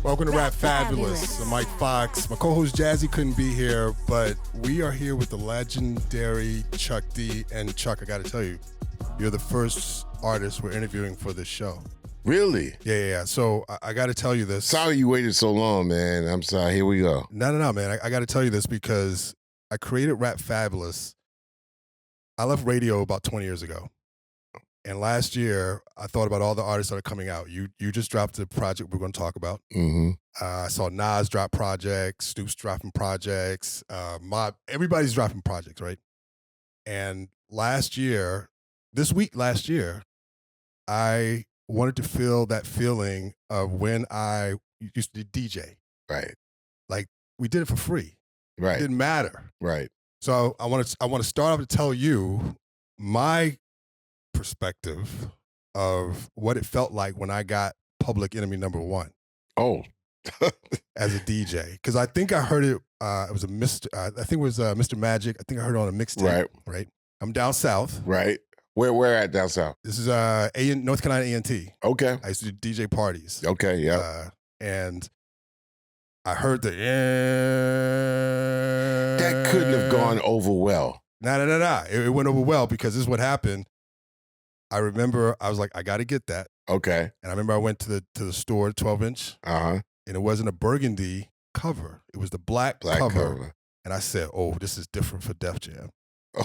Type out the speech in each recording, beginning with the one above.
Welcome to Rap Fabulous. Fabulous. I'm Mike Fox. My co-host Jazzy couldn't be here, but we are here with the legendary Chuck D. And Chuck, I got to tell you, you're the first artist we're interviewing for this show. Really? Yeah. So I got to tell you this. Sorry you waited so long, man. I'm sorry. Here we go. No, man. I got to tell you this because I created Rap Fabulous. I left radio about 20 years ago. And last year, I thought about all the artists that are coming out. You just dropped a project we're going to talk about. Mm-hmm. I saw Nas drop projects, Snoop's dropping projects, everybody's dropping projects, right? And last year, I wanted to feel that feeling of when I used to DJ. Right. Like, we did it for free. Right. It didn't matter. Right. So I want to start off to tell you my perspective of what it felt like when I got Public Enemy #1. Oh. As a DJ, because I think I heard it. It was Mr. Magic. I think I heard it on a mixtape. Right. I'm down south. Right. Where at down south? This is North Carolina A&T. Okay. I used to do DJ parties. Okay. Yeah. And I heard the. That couldn't have gone over well. Nah. It went over well because this is what happened. I remember I was like, I got to get that. Okay. And I remember I went to the store, 12-inch. Uh-huh. And it wasn't a burgundy cover. It was the black cover. And I said, oh, this is different for Def Jam.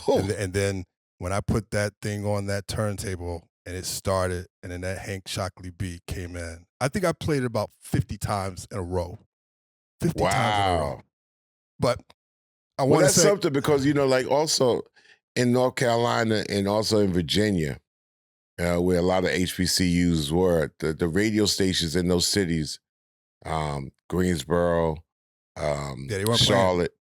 Oh. And then when I put that thing on that turntable and it started, and then that Hank Shockley beat came in. I think I played it about 50 times in a row. 50 times in a row. But I want to say. That's something because, like also in North Carolina and also in Virginia, where a lot of HBCUs were, the radio stations in those cities, Greensboro, they weren't Charlotte.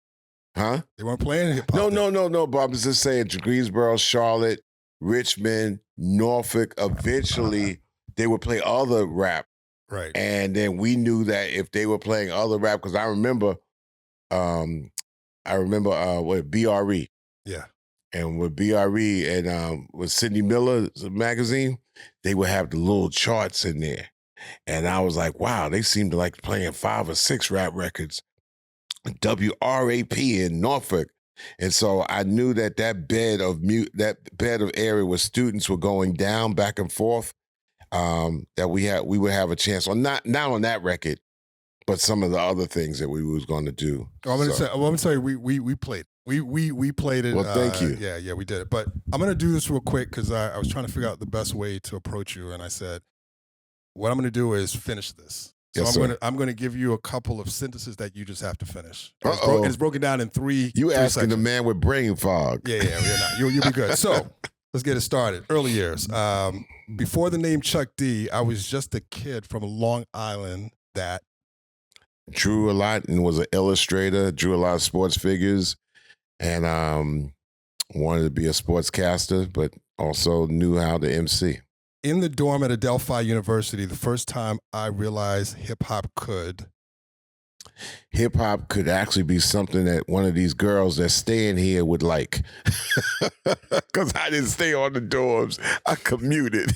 Playing. Huh? They weren't playing hip hop. No, but I was just saying Greensboro, Charlotte, Richmond, Norfolk, eventually they would play other rap. Right. And then we knew that if they were playing other rap, because I remember with BRE. Yeah. And with BRE and with Sidney Miller's magazine, they would have the little charts in there. And I was like, wow, they seem to like playing 5 or 6 rap records. WRAP in Norfolk. And so I knew that bed of area where students were going down back and forth, that we would have a chance on not on that record, but some of the other things that we was going to do. I'm going to say we played. We played it. Well, thank you. Yeah, we did it. But I'm going to do this real quick because I was trying to figure out the best way to approach you, and I said, what I'm going to do is finish this. So yes, I'm going to give you a couple of sentences that you just have to finish. Uh-oh. It's broken down in three. You asking sections. the man with brain fog? Yeah. You'll be good. So let's get it started. Early years. Before the name Chuck D, I was just a kid from Long Island that drew a lot and was an illustrator. Drew a lot of sports figures. And wanted to be a sportscaster, but also knew how to MC. In the dorm at Adelphi University, the first time I realized hip-hop could actually be something that one of these girls that's staying here would like. Because I didn't stay on the dorms. I commuted.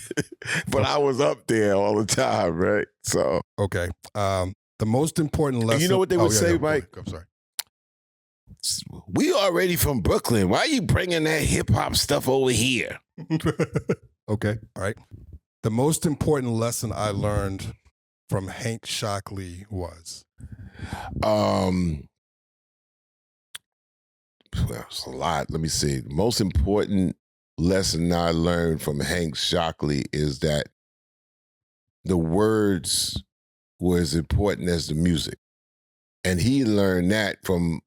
But I was up there all the time, right? So. Okay. The most important lesson. You know what they would say, Mike? I'm sorry. We already from Brooklyn. Why are you bringing that hip hop stuff over here? Okay. All right. The most important lesson I learned from Hank Shockley was? Well, it's a lot. Let me see. The most important lesson I learned from Hank Shockley is that the words were as important as the music. And he learned that from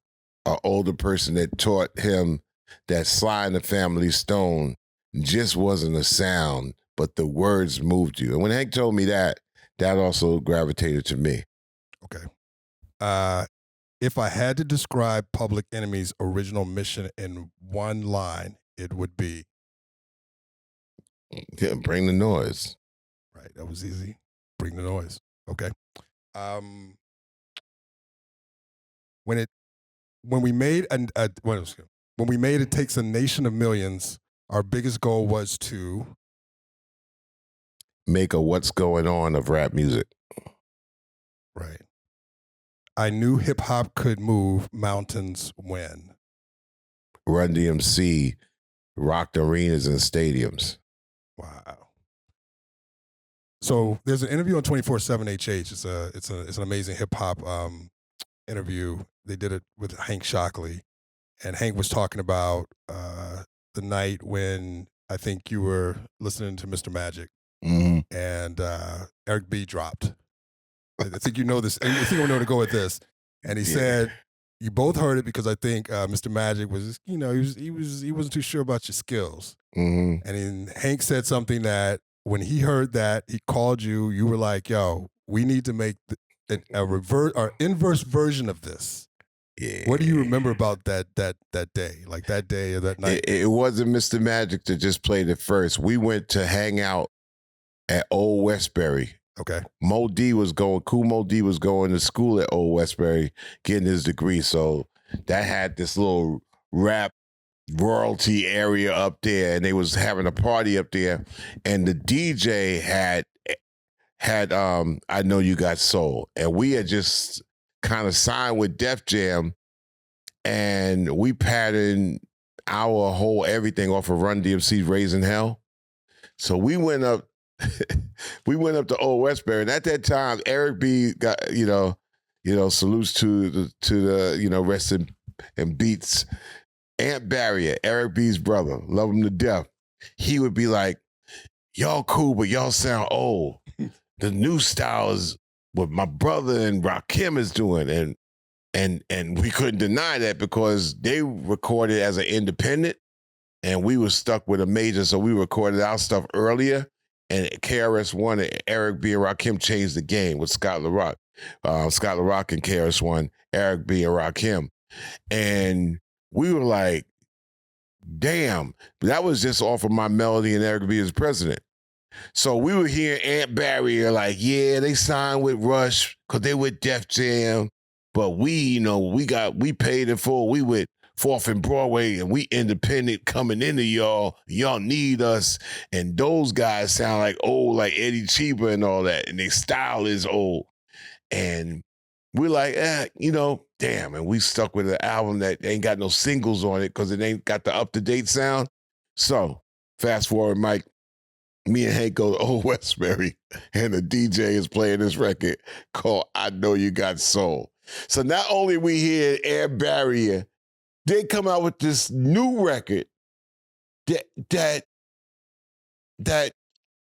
an older person that taught him that Sly and the Family Stone just wasn't a sound, but the words moved you. And when Hank told me that also gravitated to me. Okay. If I had to describe Public Enemy's original mission in one line, it would be? Yeah, bring the noise. Right, that was easy. Bring the noise. Okay. When we made It Takes a Nation of Millions, our biggest goal was to make a what's going on of rap music. Right. I knew hip hop could move mountains when Run DMC rocked arenas and stadiums. Wow. So there's an interview on 24/7 HH. It's an amazing hip hop interview. They did it with Hank Shockley, and Hank was talking about the night when I think you were listening to Mr. Magic, and Eric B dropped. I think you know this. I think I know where to go with this. And he said you both heard it because I think Mr. Magic was, he wasn't too sure about your skills. And then Hank said something that when he heard that, he called you. You were like, "Yo, we need to make a reverse or inverse version of this." Yeah. What do you remember about that day, like that day or that night? It wasn't Mr. Magic that just played it first. We went to hang out at Old Westbury. Okay. Cool Mo D was going to school at Old Westbury, getting his degree. So that had this little rap royalty area up there, and they was having a party up there. And the DJ had I Know You Got Soul. And we had just kind of signed with Def Jam, and we patterned our whole everything off of Run DMC's Raising Hell. So we went up to Old Westbury, and at that time, Eric B got, salutes to the, rest in beats. Ant Barrier, Eric B's brother, love him to death. He would be like, "Y'all cool, but y'all sound old. The new style is what my brother and Rakim is doing." And we couldn't deny that because they recorded as an independent, and we were stuck with a major, so we recorded our stuff earlier. And KRS-One and Eric B and Rakim changed the game with Scott LaRock. Scott LaRock and KRS-One, Eric B and Rakim. And we were like, damn, that was just off of My Melody and Eric B as president. So we were hearing Ant Barrier like, yeah, they signed with Rush because they with Def Jam, but we paid in full. We with 4th and Broadway, and we independent coming into y'all. Y'all need us. And those guys sound like old, like Eddie Chiba and all that, and their style is old. And we're like, damn. And we stuck with an album that ain't got no singles on it because it ain't got the up-to-date sound. So fast forward, Mike, me and Hank go to Old Westbury, and the DJ is playing this record called I Know You Got Soul. So not only we hear Ant Barrier, they come out with this new record that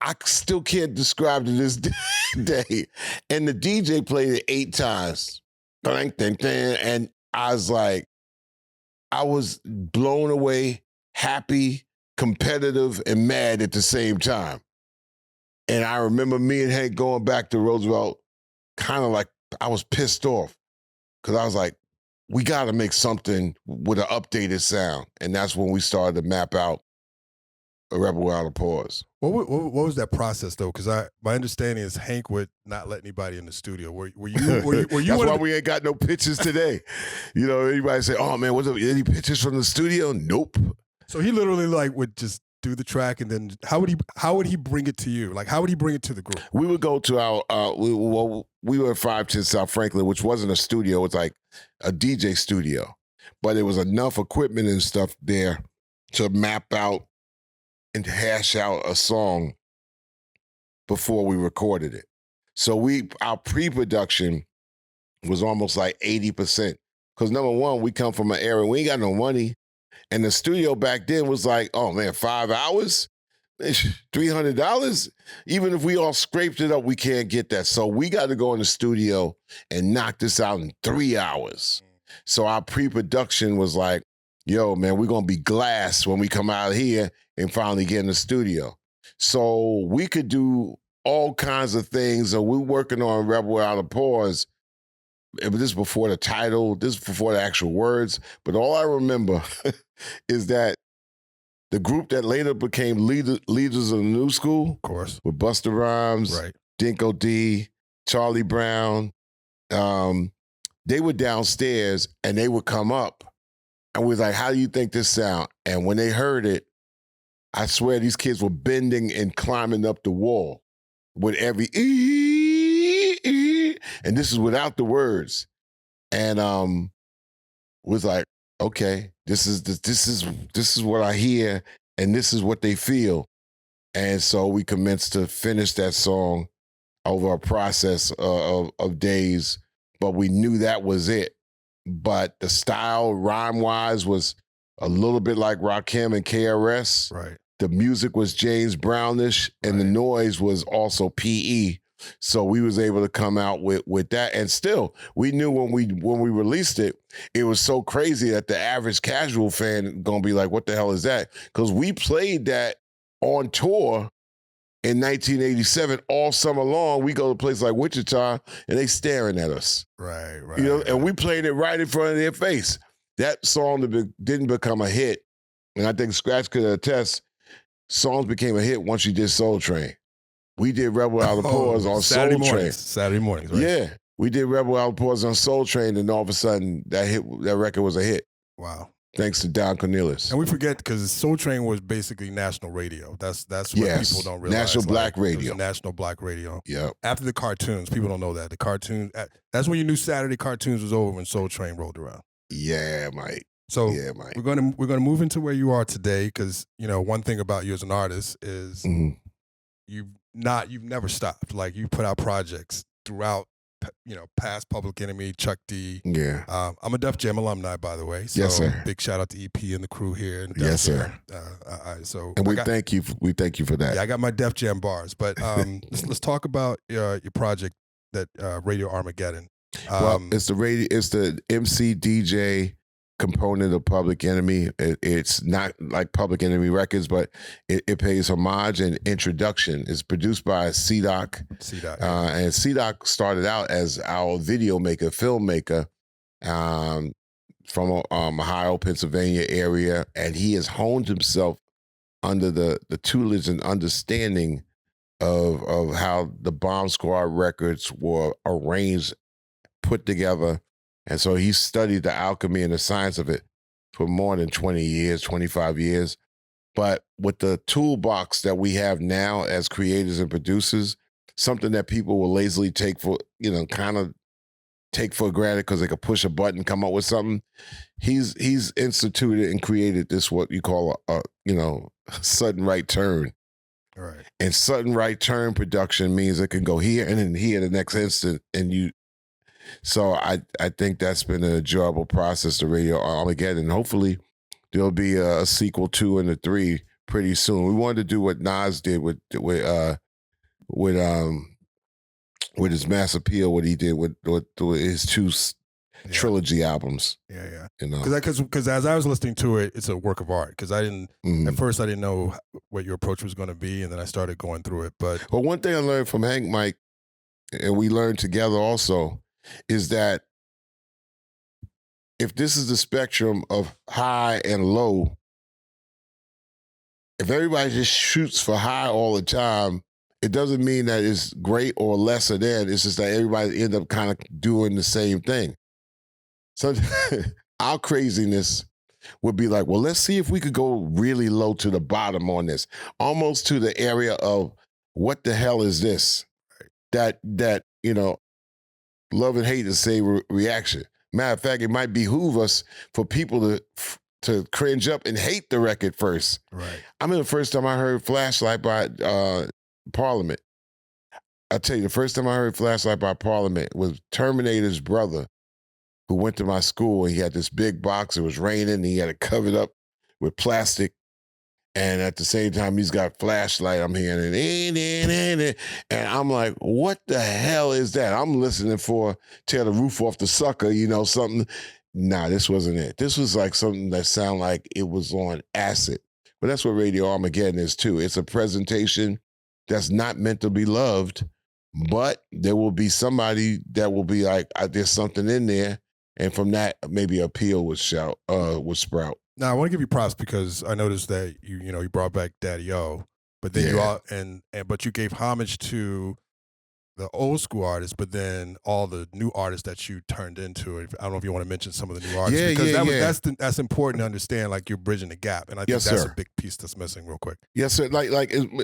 I still can't describe to this day. And the DJ played it 8 times. And I was like, I was blown away, happy, competitive, and mad at the same time. And I remember me and Hank going back to Roosevelt, kind of like I was pissed off because I was like, we got to make something with an updated sound. And that's when we started to map out A Rebel Without a Pause. What was that process though? Because my understanding is Hank would not let anybody in the studio. Were you? That's why we ain't got no pictures today. Anybody say, "Oh man, what's up? Any pictures from the studio?" Nope. So he literally would just do the track, and then how would he bring it to you? Like how would he bring it to the group? We would go to our we were at 510 South Franklin, which wasn't a studio. It was like a DJ studio, but there was enough equipment and stuff there to map out and hash out a song before we recorded it. So our pre-production was almost like 80%. Because number one, we come from an era, we ain't got no money. And the studio back then was like, oh man, 5 hours? $300? Even if we all scraped it up, we can't get that. So we got to go in the studio and knock this out in 3 hours. So our pre-production was like, yo, man, we're going to be glass when we come out of here and finally get in the studio. So we could do all kinds of things. So we're working on Rebel Without a Pause. This is before the title. This is before the actual words. But all I remember is that the group that later became leaders of the new school, of course, with Busta Rhymes, right, Dinko D, Charlie Brown, they were downstairs and they would come up. And we was like, how do you think this sound? And when they heard it, I swear these kids were bending and climbing up the wall with every and this is without the words. and was like, okay, this is what I hear, and this is what they feel. And so we commenced to finish that song over a process of days, but we knew that was it. But the style, rhyme-wise, was a little bit like Rakim and KRS. Right. The music was James Brownish, and the noise was also PE. So we was able to come out with that. And still, we knew when we released it, it was so crazy that the average casual fan gonna be like, what the hell is that? Because we played that on tour in 1987 all summer long. We go to a place like Wichita and they staring at us. Right. You know, and we played it right in front of their face. That song didn't become a hit. And I think Scratch could attest, songs became a hit once you did Soul Train. We did Rebel Without a Pause on Soul Train. Saturday mornings, right? Yeah. We did Rebel Without a Pause on Soul Train, and all of a sudden that record was a hit. Wow. Thanks to Don Cornelius. And we forget, because Soul Train was basically national radio. That's what people don't realize. National Black Radio. National Black Radio. Yeah. After the cartoons, people don't know that. The cartoons, that's when you knew Saturday cartoons was over, when Soul Train rolled around. Yeah, Mike. So yeah, Mike. we're gonna move into where you are today, because one thing about you as an artist is you've never stopped. Like, you put out projects throughout, past Public Enemy, Chuck D. Yeah. I'm a Def Jam alumni, by the way. So yes, sir. Big shout out to EP and the crew here. And yes, sir. We thank you for that. Yeah, I got my Def Jam bars. But let's talk about your project, that Radio Armageddon. Well, it's the MC DJ component of Public Enemy. It's not like Public Enemy Records, but it pays homage and introduction. It's produced by C-Doc. And C-Doc started out as our video maker, filmmaker, from Ohio, Pennsylvania area, and he has honed himself under the tutelage and understanding of how the Bomb Squad records were arranged, put together. And so he studied the alchemy and the science of it for more than 20 years, 25 years. But with the toolbox that we have now as creators and producers, something that people will lazily take for, kind of take for granted because they could push a button, come up with something. He's instituted and created this, what you call a sudden right turn. All right. And sudden right turn production means it can go here and then here the next instant, and so I think that's been an enjoyable process to Radio Armageddon. And hopefully there'll be a sequel 2 and a 3 pretty soon. We wanted to do what Nas did with his Mass Appeal, what he did with his 2 trilogy albums. Yeah. Because as I was listening to it, it's a work of art. Because at first I didn't know what your approach was going to be, and then I started going through it. But one thing I learned from Hank, Mike, and we learned together also, is that if this is the spectrum of high and low, if everybody just shoots for high all the time, it doesn't mean that it's great or lesser than. It's just that everybody end up kind of doing the same thing. So our craziness would be like, well, let's see if we could go really low to the bottom on this, almost to the area of what the hell is this? That love and hate is the same reaction. Matter of fact, it might behoove us for people to cringe up and hate the record first. Right. I mean, the first time I heard Flashlight by Parliament, I'll tell you, the first time I heard Flashlight by Parliament was Terminator's brother, who went to my school, and he had this big box. It was raining, and he had it covered up with plastic. And at the same time, he's got Flashlight. I'm hearing it. And I'm like, what the hell is that? I'm listening for Tear the Roof Off the Sucker, something. Nah, this wasn't it. This was like something that sounded like it was on acid. But that's what Radio Armageddon is too. It's a presentation that's not meant to be loved, but there will be somebody that will be like, there's something in there. And from that, maybe appeal would sprout. Now, I want to give you props, because I noticed that you brought back Daddy-O, but then but you gave homage to the old school artists, but then all the new artists that you turned into it. I don't know if you want to mention some of the new artists, because that's important to understand. Like, you're bridging the gap, and I think that's a big piece that's missing. Real quick, yes, sir. Like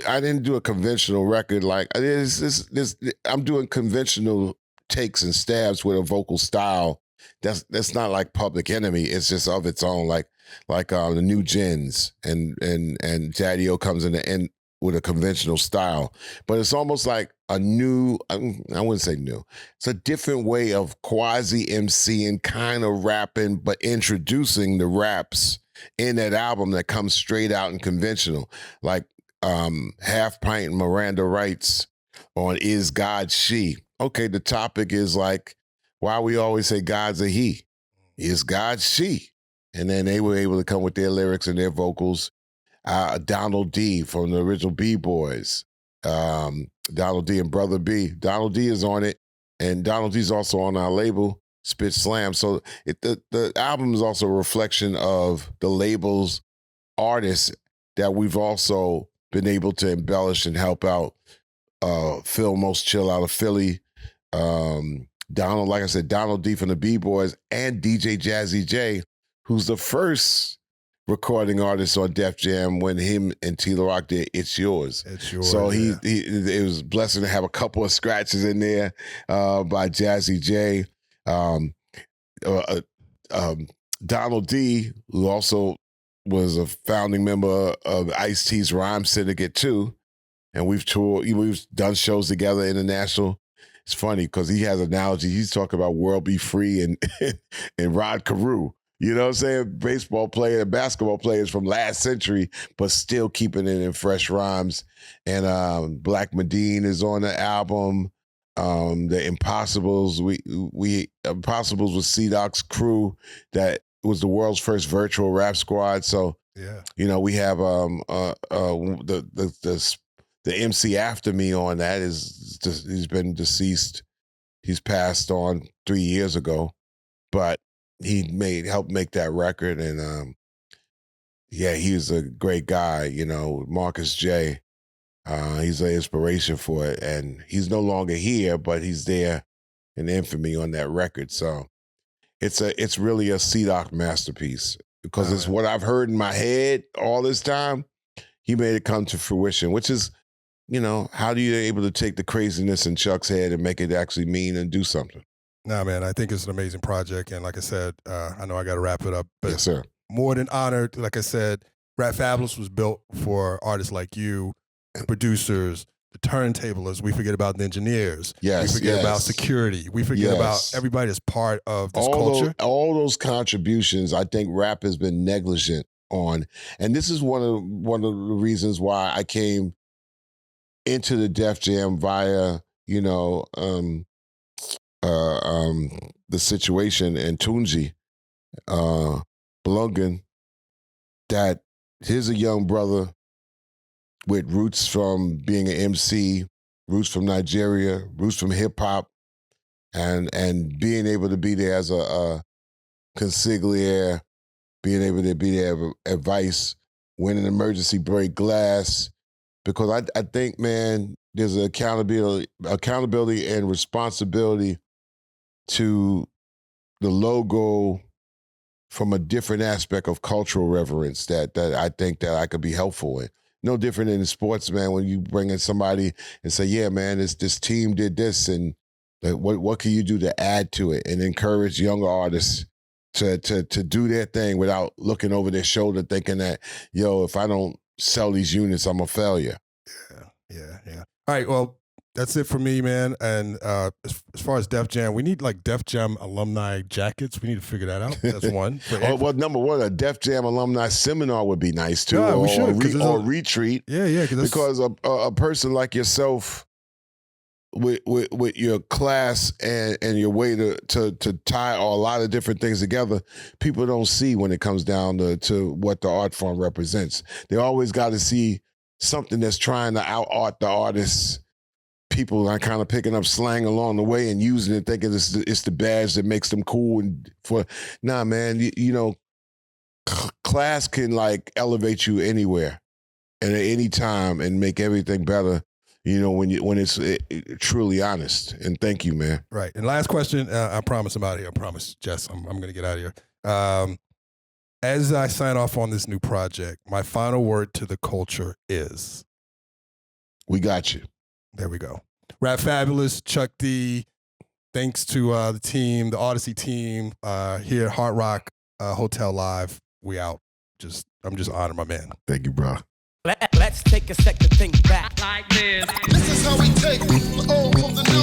I didn't do a conventional record. Like I'm doing conventional takes and stabs with a vocal style that's not like Public Enemy. It's just of its own, like the New Gens and Daddy-O comes in with a conventional style, but it's almost like a new, I wouldn't say new, it's a different way of quasi MCing, kind of rapping, but introducing the raps in that album that comes straight out and conventional, like Half Pint and Miranda Writes on Is God She. Okay, the topic is like, why we always say God's a he. Is God she? And then they were able to come with their lyrics and their vocals. Donald D from the original B-Boys. Donald D and Brother B. Donald D is on it, and Donald D's also on our label, Spit Slam. So the album is also a reflection of the label's artists that we've also been able to embellish and help out. Phil Most Chill out of Philly. Donald, like I said, Donald D from the B-Boys, and DJ Jazzy J, who's the first recording artist on Def Jam when him and T La Rock did It's Yours. It's Yours. So it was a blessing to have a couple of scratches in there by Jazzy J. Donald D, who also was a founding member of Ice-T's Rhyme Syndicate too. And we've done shows together international. It's funny because he has analogy. He's talking about World Be Free and Rod Carew. You know what I'm saying? Baseball player and basketball players from last century, but still keeping it in fresh rhymes. And Black Medine is on the album. The Impossibles, Impossibles with C-Doc's crew, that was the world's first virtual rap squad. So we have the MC after me on that he's been deceased. He's passed on 3 years ago, but he helped make that record. And he was a great guy, Marcus J. He's an inspiration for it. And he's no longer here, but he's there in infamy on that record. So it's really a C-Doc masterpiece because it's what I've heard in my head all this time. He made it come to fruition, which is, how do you able to take the craziness in Chuck's head and make it actually mean and do something? Nah, man, I think it's an amazing project. And like I said, I know I got to wrap it up. But yes, sir. More than honored. Like I said, Rap Fabulous was built for artists like you, producers, the turntablers. We forget about the engineers. Yes, we forget about security. We forget about everybody that's part of this culture. All those contributions, I think rap has been negligent on. And this is one of the reasons why I came into the Def Jam via, the situation in Tunji, Blungan, that here's a young brother with roots from being an MC, roots from Nigeria, roots from hip hop, and being able to be there as a consigliere, being able to be there for advice, when an emergency break glass. Because I think, man, there's an accountability and responsibility to the logo from a different aspect of cultural reverence that I think that I could be helpful in. No different in sports, man, when you bring in somebody and say, yeah, man, this team did this, and like, what can you do to add to it and encourage younger artists to do their thing without looking over their shoulder thinking that, if I don't sell these units, I'm a failure. Yeah. All right, well, that's it for me, man. And as far as Def Jam, we need like Def Jam alumni jackets. We need to figure that out. That's one. Well, number one, a Def Jam alumni seminar would be nice too. Yeah, we should. Or retreat. Yeah. Because a person like yourself, with your class and your way to tie a lot of different things together, people don't see when it comes down to what the art form represents. They always got to see something that's trying to out-art the artists. People are kind of picking up slang along the way and using it, thinking it's the badge that makes them cool. Nah, man, class can like elevate you anywhere and at any time and make everything better. When it's truly honest. And thank you, man. Right. And last question. I promise I'm out of here. I promise, Jess. I'm going to get out of here. As I sign off on this new project, my final word to the culture is, we got you. There we go. Rap Fabulous, Chuck D, thanks to the team, the Odyssey team here at Hard Rock Hotel Live. We out. I'm just honored, my man. Thank you, bro. Let's take a sec to think back like this. This is how we take the old from the new.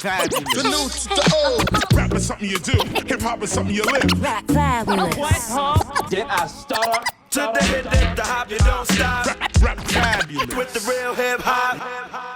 The new to the old. Rap is something you do. Hip hop is something you live. Rapfabulous. What, huh? Did I start? To the hip, the hop, you don't stop. Rap fabulous. With the real hip hop.